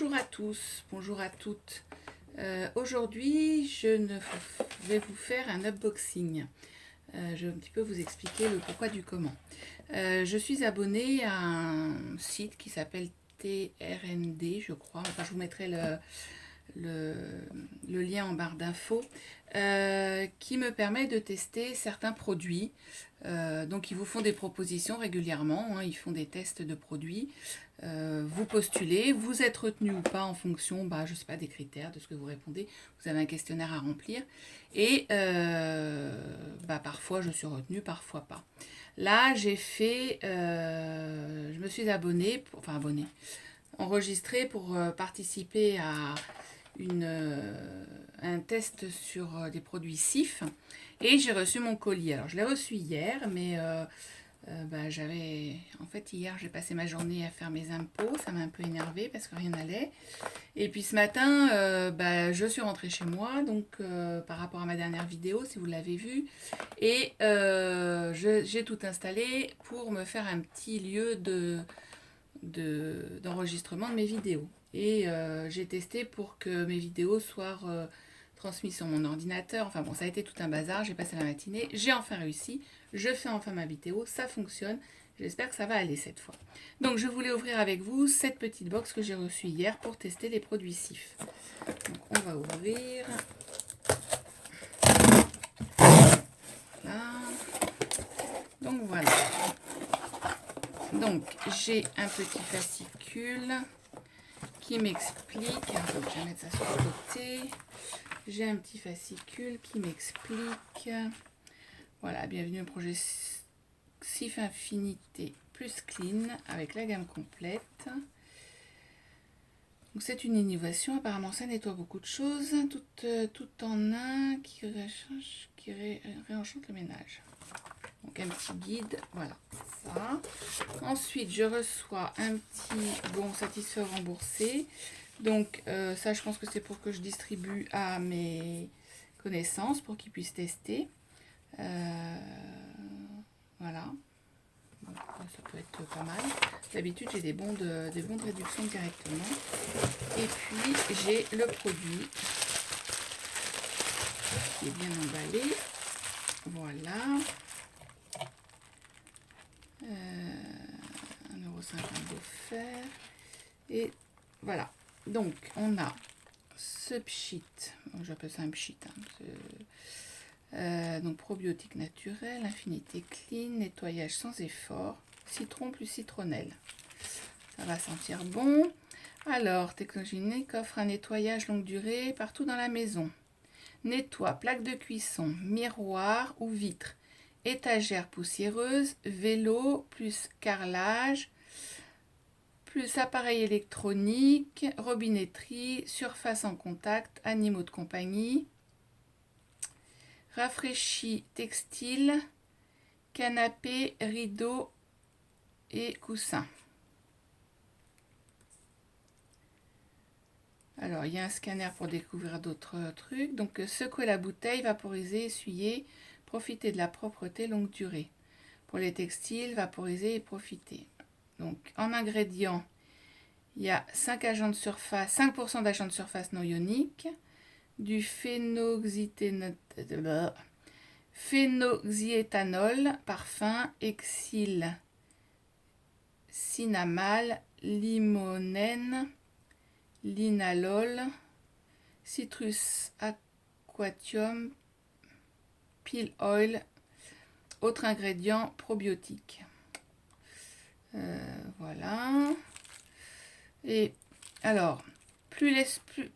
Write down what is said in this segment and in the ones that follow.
Bonjour à tous, bonjour à toutes. Aujourd'hui, vais vous faire un unboxing. Je vais un petit peu vous expliquer le pourquoi du comment. Je suis abonnée à un site qui s'appelle TRND, je crois. Enfin, je vous mettrai le lien en barre d'infos, qui me permet de tester certains produits. Donc ils vous font des propositions régulièrement, hein, ils font des tests de produits. Vous postulez, vous êtes retenu ou pas en fonction, je sais pas, des critères, de ce que vous répondez. Vous avez un questionnaire à remplir et parfois je suis retenue, parfois pas. Là, je me suis enregistrée pour participer à un test sur des produits SIF et j'ai reçu mon colis. Alors je l'ai reçu hier, mais hier j'ai passé ma journée à faire mes impôts, ça m'a un peu énervée parce que rien n'allait. Et puis ce matin, je suis rentrée chez moi, donc par rapport à ma dernière vidéo, si vous l'avez vue, et j'ai tout installé pour me faire un petit lieu d'enregistrement de mes vidéos. Et j'ai testé pour que mes vidéos soient transmises sur mon ordinateur. Enfin bon, ça a été tout un bazar, j'ai passé la matinée, j'ai enfin réussi, je fais enfin ma vidéo, ça fonctionne. J'espère que ça va aller cette fois. Donc je voulais ouvrir avec vous cette petite box que j'ai reçue hier pour tester les produits SIF. Donc on va ouvrir. Voilà. Donc voilà. Donc j'ai un petit fascicule qui m'explique. Donc je vais mettre ça sur le côté. J'ai un petit fascicule qui m'explique. Voilà, bienvenue au projet SIF Infinité plus Clean avec la gamme complète. Donc c'est une innovation, apparemment ça nettoie beaucoup de choses, tout en un qui réenchante le ménage. Donc un petit guide, voilà ça. Ensuite je reçois un petit bon satisfait remboursé. Donc ça je pense que c'est pour que je distribue à mes connaissances pour qu'ils puissent tester. Voilà. Donc, ça peut être pas mal. D'habitude j'ai des bons de réduction directement. Et puis j'ai le produit qui est bien emballé. Voilà. 1,50 € d'offert. Et voilà. Donc on a ce pchit. J'appelle ça un pchit. Donc probiotique naturel, infinité clean, nettoyage sans effort, citron plus citronnelle. Ça va sentir bon. Alors, technologie unique offre un nettoyage longue durée partout dans la maison. Nettoie plaque de cuisson, miroir ou vitre, étagère poussiéreuse, vélo plus carrelage, plus appareil électronique, robinetterie, surface en contact, animaux de compagnie, rafraîchis textile, canapé, rideaux et coussins. Alors, il y a un scanner pour découvrir d'autres trucs. Donc, secouer la bouteille, vaporiser, essuyer, profiter de la propreté longue durée. Pour les textiles, vaporiser et profiter. Donc, en ingrédients, il y a 5% d'agents de surface non ioniques, du phénoxyéthanol, parfum, exil, cinnamale, limonène, linalol, citrus aquatium, peel oil, autres ingrédients probiotiques. Voilà. Et alors,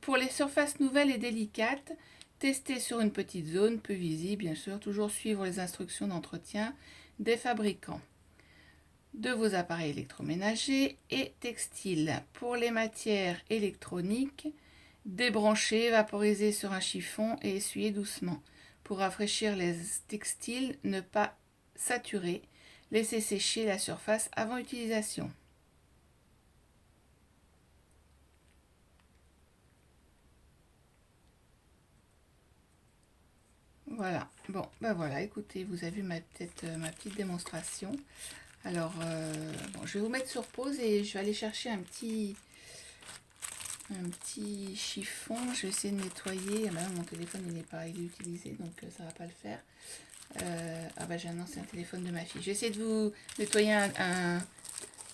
pour les surfaces nouvelles et délicates, tester sur une petite zone peu visible, bien sûr, toujours suivre les instructions d'entretien des fabricants de vos appareils électroménagers et textiles. Pour les matières électroniques, débrancher, vaporiser sur un chiffon et essuyer doucement. Pour rafraîchir les textiles, ne pas saturer, laisser sécher la surface avant utilisation. Voilà, bon, voilà, écoutez, vous avez vu ma petite démonstration. Alors, je vais vous mettre sur pause et je vais aller chercher un petit un petit chiffon. Je vais essayer de nettoyer. Ah bah, mon téléphone il est utilisé, donc ça va pas le faire. Ah bah j'ai un ancien téléphone de ma fille. Je vais essayer de vous nettoyer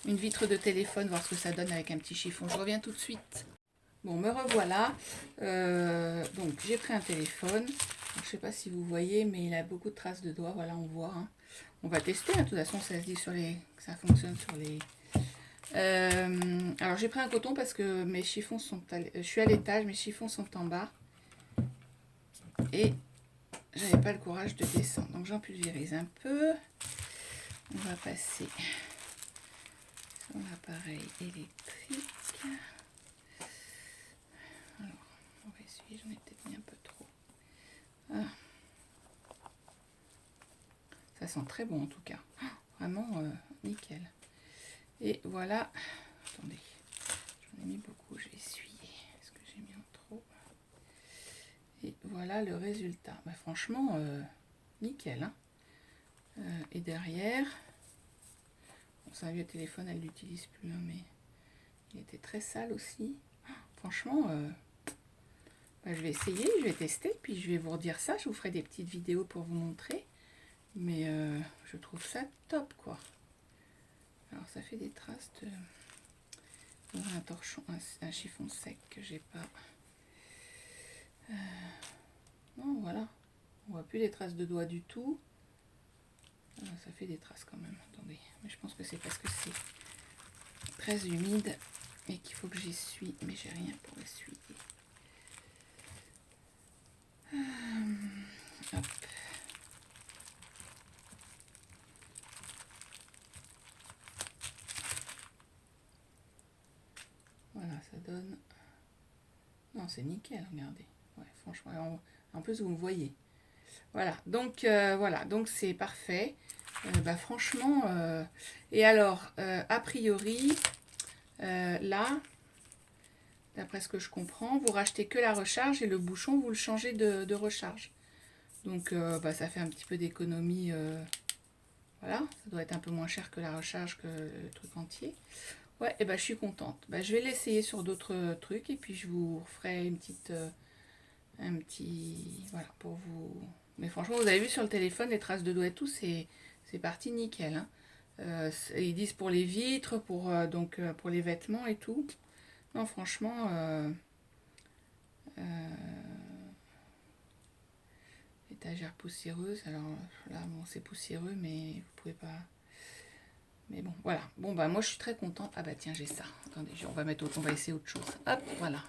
une vitre de téléphone, voir ce que ça donne avec un petit chiffon. Je reviens tout de suite. Bon, me revoilà. Donc j'ai pris un téléphone. Je ne sais pas si vous voyez, mais il a beaucoup de traces de doigts. Voilà, on voit. Hein. On va tester. Hein. De toute façon, ça se dit sur les, que ça fonctionne sur les. Alors j'ai pris un coton parce que mes chiffons sont. Je suis à l'étage, mes chiffons sont en bas. Et j'avais pas le courage de descendre. Donc j'en pulvérise un peu. On va passer sur l'appareil électrique. Alors, on va essuyer, j'en ai peut-être mis un peu trop. Ah. Ça sent très bon en tout cas. Vraiment nickel. Et voilà. Attendez, j'en ai mis beaucoup, j'ai essuyé. Est-ce que j'ai mis en trop? Et voilà le résultat. Bah, franchement, nickel. Hein. Et derrière, bon, c'est un vieux téléphone, elle l'utilise plus, hein, mais il était très sale aussi. Franchement, bah, je vais essayer, je vais tester, puis je vais vous redire ça. Je vous ferai des petites vidéos pour vous montrer. Mais je trouve ça top, quoi. Alors, ça fait des traces de... un torchon, un chiffon sec que j'ai pas. Non, voilà. On voit plus les traces de doigts du tout. Ça fait des traces quand même. Attendez. Mais je pense que c'est parce que c'est très humide et qu'il faut que j'essuie. Mais j'ai rien pour essuyer. Hop. Voilà, ça donne... Non, c'est nickel, regardez. Ouais, franchement, en plus, vous me voyez. Voilà, donc voilà, donc c'est parfait. Bah, franchement, et alors, a priori, là, d'après ce que je comprends, vous rachetez que la recharge et le bouchon, vous le changez de recharge. Donc, bah, ça fait un petit peu d'économie. Voilà, ça doit être un peu moins cher que la recharge que le truc entier. Ouais, et bah, je suis contente. Bah, je vais l'essayer sur d'autres trucs et puis je vous ferai une petite... un petit... Voilà, pour vous... Mais franchement, vous avez vu sur le téléphone, les traces de doigts et tout, c'est parti nickel. Hein. Ils disent pour les vitres, donc, pour les vêtements et tout. Non, franchement... étagère poussiéreuse. Alors là, bon, c'est poussiéreux, mais vous pouvez pas... Mais bon, voilà. Bon, bah moi, je suis très contente. Ah bah tiens, j'ai ça. Attendez, on va essayer autre chose. Hop, voilà.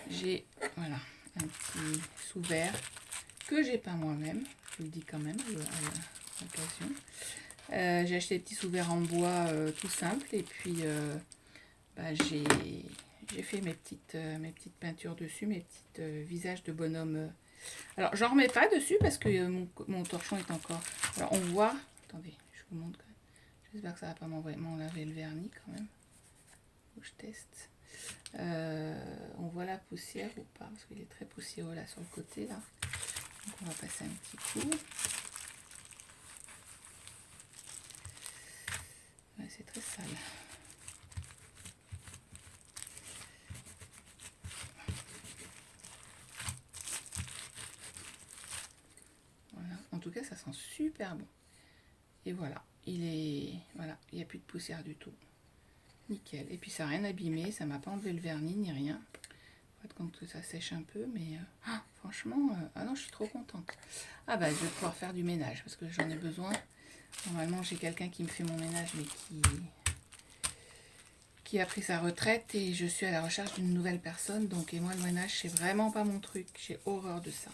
J'ai, voilà, un petit sous-verre que j'ai pas moi-même, je vous le dis quand même à l'occasion. J'ai acheté des petits sous-verres en bois tout simple et puis bah, j'ai fait mes petites peintures dessus, mes petits visages de bonhomme. Alors j'en remets pas dessus parce que mon torchon est encore... Alors on voit, attendez, je vous montre quand même. J'espère que ça va pas m'enlever le vernis quand même. Faut que je teste. On voit la poussière ou pas, parce qu'il est très poussiéreux là sur le côté là. Donc on va passer un petit coup. Ouais, c'est très sale. Voilà. En tout cas, ça sent super bon. Et voilà, voilà, il n'y a plus de poussière du tout. Nickel. Et puis ça n'a rien abîmé, ça m'a pas enlevé le vernis ni rien. Faut être compte que ça sèche un peu, mais franchement, ah non, je suis trop contente. Ah bah je vais pouvoir faire du ménage parce que j'en ai besoin. Normalement, j'ai quelqu'un qui me fait mon ménage, mais qui a pris sa retraite et je suis à la recherche d'une nouvelle personne. Donc, et moi, le ménage, c'est vraiment pas mon truc. J'ai horreur de ça.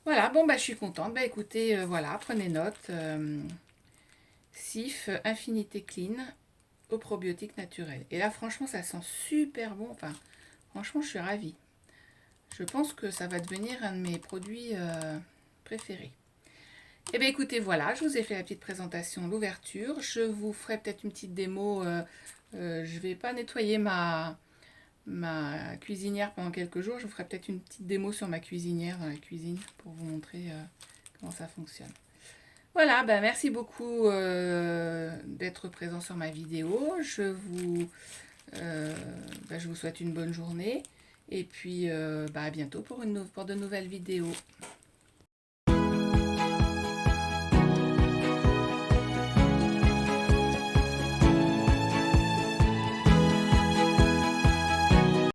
Voilà, bon, bah, je suis contente. Bah, écoutez, voilà, prenez note. Sif Infinité Clean au probiotique naturel. Et là, franchement, ça sent super bon. Enfin, franchement, je suis ravie. Je pense que ça va devenir un de mes produits préférés. Et bien écoutez, voilà, je vous ai fait la petite présentation, l'ouverture. Je vous ferai peut-être une petite démo. Je vais pas nettoyer ma cuisinière pendant quelques jours. Je vous ferai peut-être une petite démo sur ma cuisinière dans la cuisine pour vous montrer comment ça fonctionne. Voilà, ben merci beaucoup d'être présent sur ma vidéo. Je vous Je vous souhaite une bonne journée. Et puis à bientôt pour de nouvelles vidéos.